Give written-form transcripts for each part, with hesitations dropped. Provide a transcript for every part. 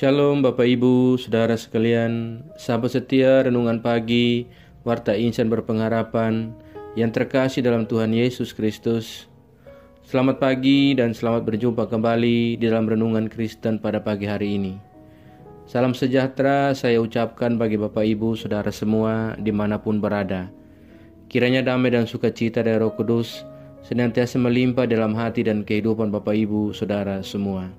Shalom Bapak Ibu, Saudara sekalian, sahabat setia Renungan Pagi, Warta Insan Berpengharapan, yang terkasih dalam Tuhan Yesus Kristus. Selamat pagi dan selamat berjumpa kembali di dalam Renungan Kristen pada pagi hari ini. Salam sejahtera saya ucapkan bagi Bapak Ibu, Saudara semua dimanapun berada. Kiranya damai dan sukacita dari Roh Kudus senantiasa melimpah dalam hati dan kehidupan Bapak Ibu, Saudara semua.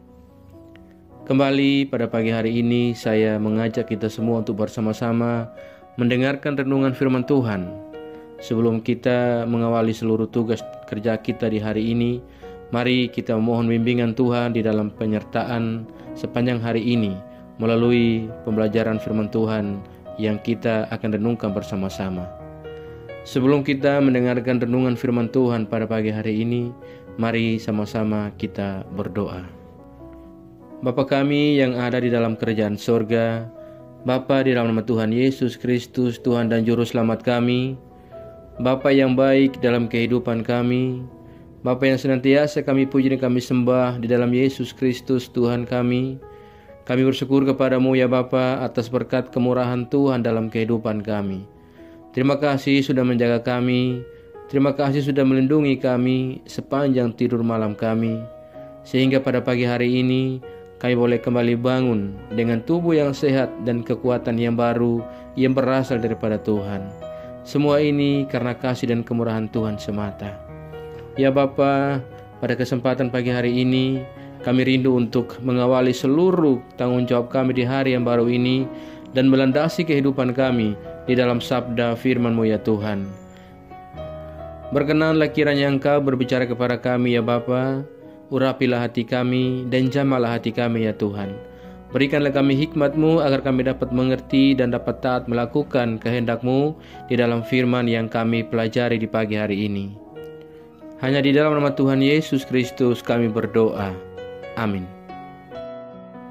Kembali pada pagi hari ini saya mengajak kita semua untuk bersama-sama mendengarkan renungan firman Tuhan. Sebelum kita mengawali seluruh tugas kerja kita di hari ini, mari kita memohon bimbingan Tuhan di dalam penyertaan sepanjang hari ini melalui pembelajaran firman Tuhan yang kita akan renungkan bersama-sama. Sebelum kita mendengarkan renungan firman Tuhan pada pagi hari ini, mari sama-sama kita berdoa. Bapa kami yang ada di dalam kerajaan sorga, Bapa di dalam nama Tuhan Yesus Kristus, Tuhan dan Juru Selamat kami, Bapa yang baik dalam kehidupan kami, Bapa yang senantiasa kami puji dan kami sembah di dalam Yesus Kristus Tuhan kami bersyukur kepadamu ya Bapa atas berkat kemurahan Tuhan dalam kehidupan kami. Terima kasih sudah menjaga kami, terima kasih sudah melindungi kami sepanjang tidur malam kami, sehingga pada pagi hari ini kami boleh kembali bangun dengan tubuh yang sehat dan kekuatan yang baru yang berasal daripada Tuhan. Semua ini karena kasih dan kemurahan Tuhan semata. Ya Bapa, pada kesempatan pagi hari ini kami rindu untuk mengawali seluruh tanggung jawab kami di hari yang baru ini dan melandasi kehidupan kami di dalam sabda firman-Mu ya Tuhan. Berkenanlah kiranya Engkau berbicara kepada kami ya Bapa. Urapilah hati kami dan jamalah hati kami ya Tuhan. Berikanlah kami hikmat-Mu agar kami dapat mengerti dan dapat taat melakukan kehendak-Mu di dalam firman yang kami pelajari di pagi hari ini. Hanya di dalam nama Tuhan Yesus Kristus kami berdoa. Amin.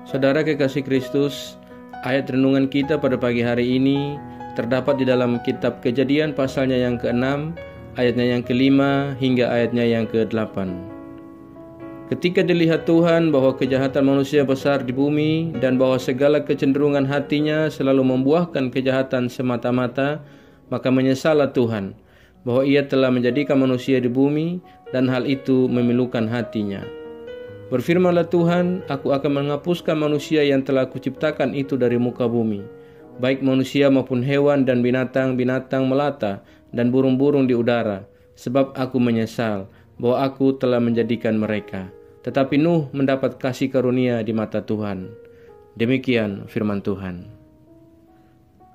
Saudara kekasih Kristus, ayat renungan kita pada pagi hari ini terdapat di dalam kitab Kejadian pasalnya yang ke-6, ayatnya yang ke-5 hingga ayatnya yang ke-8. Ketika dilihat Tuhan bahwa kejahatan manusia besar di bumi dan bahwa segala kecenderungan hatinya selalu membuahkan kejahatan semata-mata, maka menyesallah Tuhan bahwa Ia telah menjadikan manusia di bumi dan hal itu memilukan hatinya. Berfirmanlah Tuhan, aku akan menghapuskan manusia yang telah kuciptakan itu dari muka bumi, baik manusia maupun hewan dan binatang-binatang melata dan burung-burung di udara, sebab aku menyesal bahwa aku telah menjadikan mereka. Tetapi Nuh mendapat kasih karunia di mata Tuhan. Demikian firman Tuhan.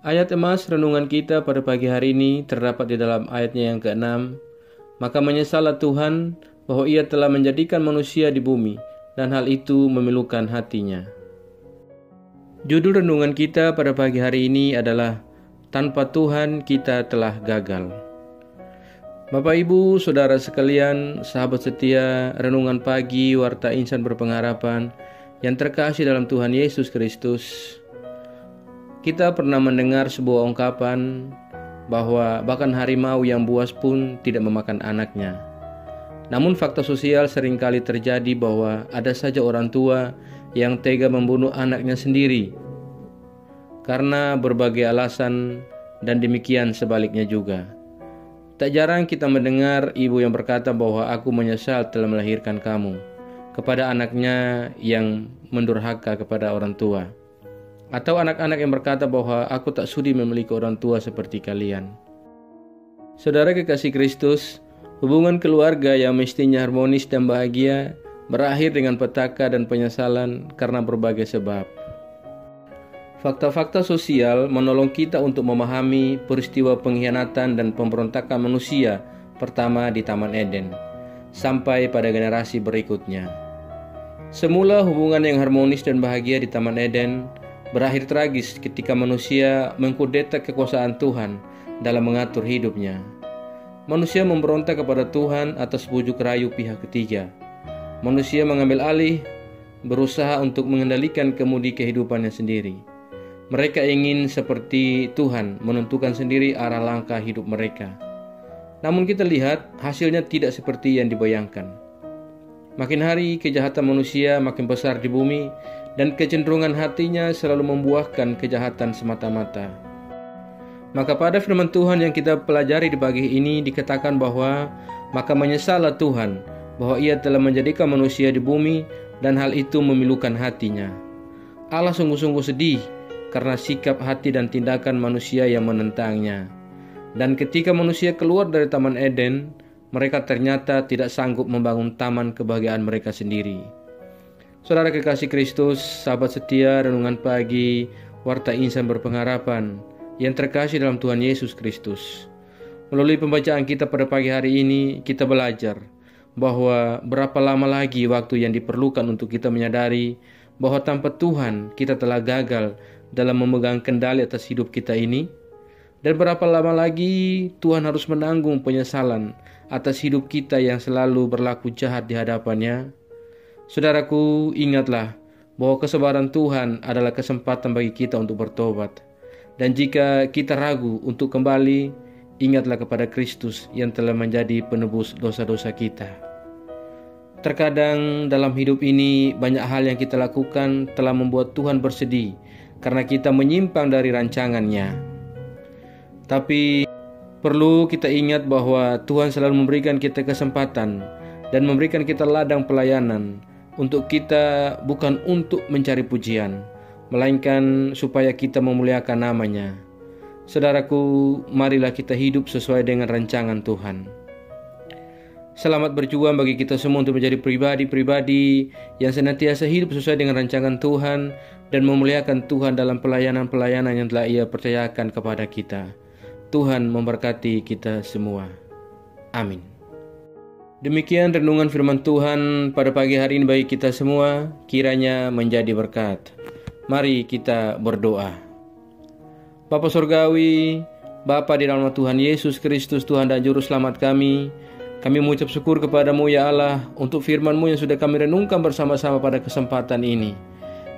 Ayat emas renungan kita pada pagi hari ini terdapat di dalam ayatnya yang ke-6. Maka menyesallah Tuhan bahwa Ia telah menjadikan manusia di bumi, dan hal itu memilukan hatinya. Judul renungan kita pada pagi hari ini adalah Tanpa Tuhan Kita Telah Gagal. Bapak Ibu, Saudara sekalian, sahabat setia Renungan Pagi Warta Insan Berpengharapan yang terkasih dalam Tuhan Yesus Kristus. Kita pernah mendengar sebuah ungkapan bahwa bahkan harimau yang buas pun tidak memakan anaknya. Namun fakta sosial seringkali terjadi bahwa ada saja orang tua yang tega membunuh anaknya sendiri karena berbagai alasan, dan demikian sebaliknya juga. Tak jarang kita mendengar ibu yang berkata bahwa aku menyesal telah melahirkan kamu kepada anaknya yang mendurhaka kepada orang tua. Atau anak-anak yang berkata bahwa aku tak sudi memiliki orang tua seperti kalian. Saudara kekasih Kristus, hubungan keluarga yang mestinya harmonis dan bahagia berakhir dengan petaka dan penyesalan karena berbagai sebab. Fakta-fakta sosial menolong kita untuk memahami peristiwa pengkhianatan dan pemberontakan manusia pertama di Taman Eden, sampai pada generasi berikutnya. Semula hubungan yang harmonis dan bahagia di Taman Eden berakhir tragis ketika manusia mengkudeta kekuasaan Tuhan dalam mengatur hidupnya. Manusia memberontak kepada Tuhan atas bujuk rayu pihak ketiga. Manusia mengambil alih, berusaha untuk mengendalikan kemudi kehidupannya sendiri. Mereka ingin seperti Tuhan menentukan sendiri arah langkah hidup mereka. Namun kita lihat hasilnya tidak seperti yang dibayangkan. Makin hari kejahatan manusia makin besar di bumi, dan kecenderungan hatinya selalu membuahkan kejahatan semata-mata. Maka pada firman Tuhan yang kita pelajari di pagi ini dikatakan bahwa maka menyesallah Tuhan bahwa Ia telah menjadikan manusia di bumi dan hal itu memilukan hatinya. Allah sungguh-sungguh sedih karena sikap hati dan tindakan manusia yang menentangnya. Dan ketika manusia keluar dari Taman Eden, mereka ternyata tidak sanggup membangun taman kebahagiaan mereka sendiri. Saudara kekasih Kristus, sahabat setia Renungan Pagi, Warta Insan Berpengharapan yang terkasih dalam Tuhan Yesus Kristus. Melalui pembacaan kita pada pagi hari ini, kita belajar bahwa berapa lama lagi waktu yang diperlukan untuk kita menyadari bahwa tanpa Tuhan kita telah gagal dalam memegang kendali atas hidup kita ini. Dan berapa lama lagi Tuhan harus menanggung penyesalan atas hidup kita yang selalu berlaku jahat di hadapannya. Saudaraku, ingatlah bahwa kesabaran Tuhan adalah kesempatan bagi kita untuk bertobat. Dan jika kita ragu untuk kembali, ingatlah kepada Kristus yang telah menjadi penebus dosa-dosa kita. Terkadang dalam hidup ini banyak hal yang kita lakukan telah membuat Tuhan bersedih karena kita menyimpang dari rancangannya. Tapi perlu kita ingat bahwa Tuhan selalu memberikan kita kesempatan dan memberikan kita ladang pelayanan untuk kita, bukan untuk mencari pujian, melainkan supaya kita memuliakan nama-Nya. Saudaraku, marilah kita hidup sesuai dengan rancangan Tuhan. Selamat berjuang bagi kita semua untuk menjadi pribadi-pribadi yang senantiasa hidup sesuai dengan rancangan Tuhan dan memuliakan Tuhan dalam pelayanan-pelayanan yang telah Ia percayakan kepada kita. Tuhan memberkati kita semua. Amin. Demikian renungan firman Tuhan pada pagi hari ini bagi kita semua, kiranya menjadi berkat. Mari kita berdoa. Bapa Surgawi, Bapa di dalam Tuhan Yesus Kristus, Tuhan dan Juru Selamat kami mengucap syukur kepadamu ya Allah untuk firman-Mu yang sudah kami renungkan bersama-sama pada kesempatan ini.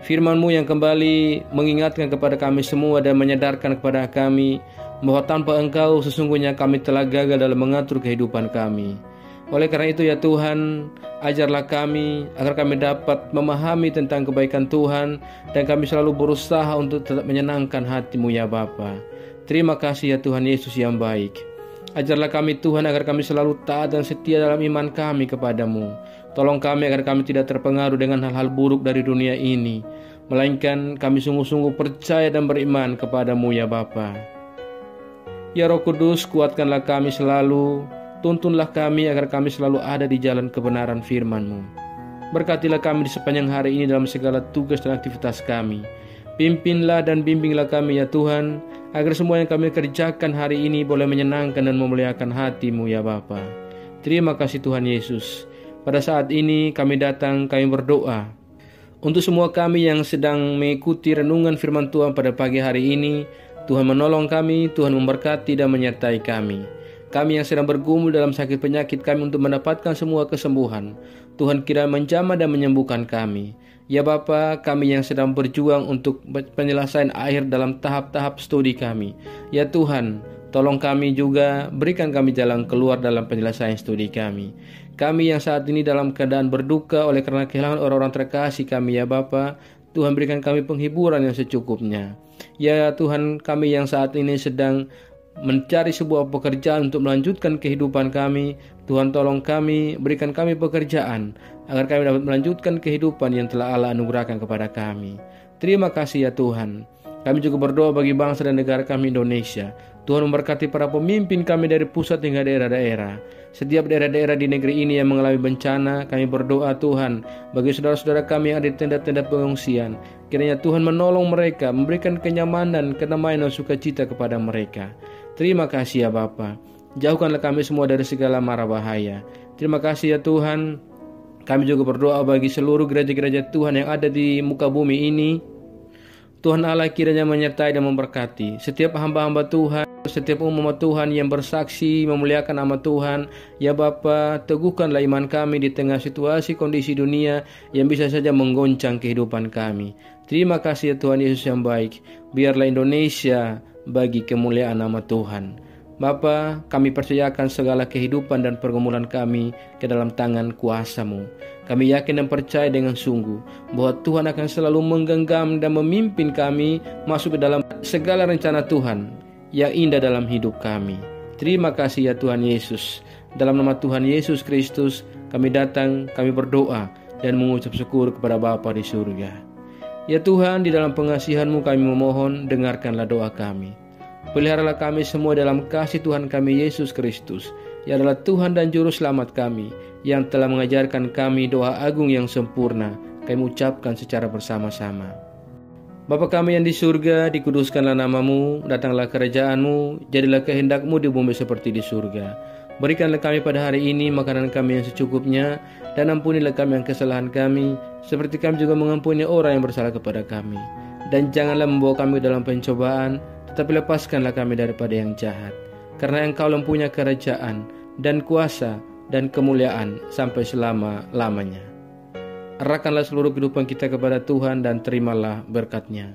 Firman-Mu yang kembali mengingatkan kepada kami semua dan menyadarkan kepada kami bahwa tanpa Engkau sesungguhnya kami telah gagal dalam mengatur kehidupan kami. Oleh karena itu ya Tuhan, ajarlah kami agar kami dapat memahami tentang kebaikan Tuhan dan kami selalu berusaha untuk tetap menyenangkan hati-Mu ya Bapa. Terima kasih ya Tuhan Yesus yang baik. Ajarlah kami Tuhan agar kami selalu taat dan setia dalam iman kami kepadamu. Tolong kami agar kami tidak terpengaruh dengan hal-hal buruk dari dunia ini, melainkan kami sungguh-sungguh percaya dan beriman kepadamu ya Bapa. Ya Roh Kudus, kuatkanlah kami selalu, tuntunlah kami agar kami selalu ada di jalan kebenaran firman-Mu. Berkatilah kami di sepanjang hari ini dalam segala tugas dan aktivitas kami. Pimpinlah dan bimbinglah kami ya Tuhan, agar semua yang kami kerjakan hari ini boleh menyenangkan dan memuliakan hati-Mu ya Bapa. Terima kasih Tuhan Yesus. Pada saat ini kami datang, kami berdoa untuk semua kami yang sedang mengikuti renungan firman Tuhan pada pagi hari ini. Tuhan menolong kami, Tuhan memberkati dan menyertai kami. Kami yang sedang bergumul dalam sakit penyakit kami untuk mendapatkan semua kesembuhan. Tuhan kiranya menjamah dan menyembuhkan kami. Ya Bapa, kami yang sedang berjuang untuk penyelesaian akhir dalam tahap-tahap studi kami. Ya Tuhan, tolong kami juga, berikan kami jalan keluar dalam penyelesaian studi kami. Kami yang saat ini dalam keadaan berduka oleh karena kehilangan orang-orang terkasih kami ya Bapa, Tuhan berikan kami penghiburan yang secukupnya. Ya Tuhan, kami yang saat ini sedang mencari sebuah pekerjaan untuk melanjutkan kehidupan kami, Tuhan tolong kami, berikan kami pekerjaan agar kami dapat melanjutkan kehidupan yang telah Allah anugerahkan kepada kami. Terima kasih ya Tuhan. Kami juga berdoa bagi bangsa dan negara kami Indonesia. Tuhan memberkati para pemimpin kami dari pusat hingga daerah-daerah. Setiap daerah-daerah di negeri ini yang mengalami bencana, kami berdoa Tuhan bagi saudara-saudara kami yang ada di tenda-tenda pengungsian. Kiranya Tuhan menolong mereka, memberikan kenyamanan, kedamaian dan sukacita kepada mereka. Terima kasih ya Bapa. Jauhkanlah kami semua dari segala mara bahaya. Terima kasih ya Tuhan. Kami juga berdoa bagi seluruh gereja-gereja Tuhan yang ada di muka bumi ini. Tuhan Allah kiranya menyertai dan memberkati setiap hamba-hamba Tuhan, setiap umat Tuhan yang bersaksi memuliakan nama Tuhan. Ya Bapa, teguhkanlah iman kami di tengah situasi kondisi dunia yang bisa saja menggoncang kehidupan kami. Terima kasih ya Tuhan Yesus yang baik. Biarlah Indonesia bagi kemuliaan nama Tuhan. Bapa, kami percayakan segala kehidupan dan pergumulan kami ke dalam tangan kuasa-Mu. Kami yakin dan percaya dengan sungguh bahwa Tuhan akan selalu menggenggam dan memimpin kami masuk ke dalam segala rencana Tuhan yang indah dalam hidup kami. Terima kasih ya Tuhan Yesus. Dalam nama Tuhan Yesus Kristus kami datang, kami berdoa dan mengucap syukur kepada Bapa di surga. Ya Tuhan, di dalam pengasihan-Mu kami memohon, dengarkanlah doa kami. Peliharalah kami semua dalam kasih Tuhan kami Yesus Kristus, yang adalah Tuhan dan Juru Selamat kami, yang telah mengajarkan kami doa agung yang sempurna. Kami ucapkan secara bersama-sama. Bapa kami yang di surga, dikuduskanlah nama-Mu, datanglah kerajaan-Mu, jadilah kehendak-Mu di bumi seperti di surga. Berikanlah kami pada hari ini makanan kami yang secukupnya, dan ampunilah kami yang kesalahan kami, seperti kami juga mengampuni orang yang bersalah kepada kami. Dan janganlah membawa kami dalam pencobaan, tetapi lepaskanlah kami daripada yang jahat. Karena Engkau mempunyai kerajaan, dan kuasa, dan kemuliaan sampai selama-lamanya. Arahkanlah seluruh kehidupan kita kepada Tuhan dan terimalah berkat-Nya.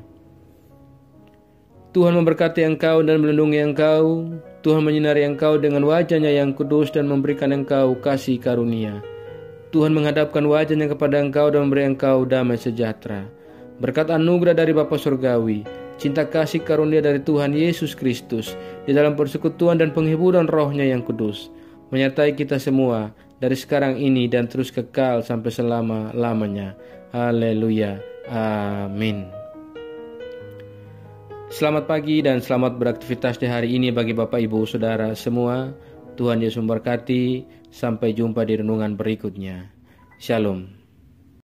Tuhan memberkati engkau dan melindungi engkau. Tuhan menyinari engkau dengan wajah-Nya yang kudus dan memberikan engkau kasih karunia. Tuhan menghadapkan wajah-Nya kepada engkau dan memberi engkau damai sejahtera. Berkat anugerah dari Bapa Surgawi, cinta kasih karunia dari Tuhan Yesus Kristus, di dalam persekutuan dan penghiburan Roh-Nya yang kudus, menyertai kita semua dari sekarang ini dan terus kekal sampai selama-lamanya. Haleluya. Amin. Selamat pagi dan selamat beraktivitas di hari ini bagi Bapak Ibu Saudara semua. Tuhan Yesus memberkati. Sampai jumpa di renungan berikutnya. Shalom.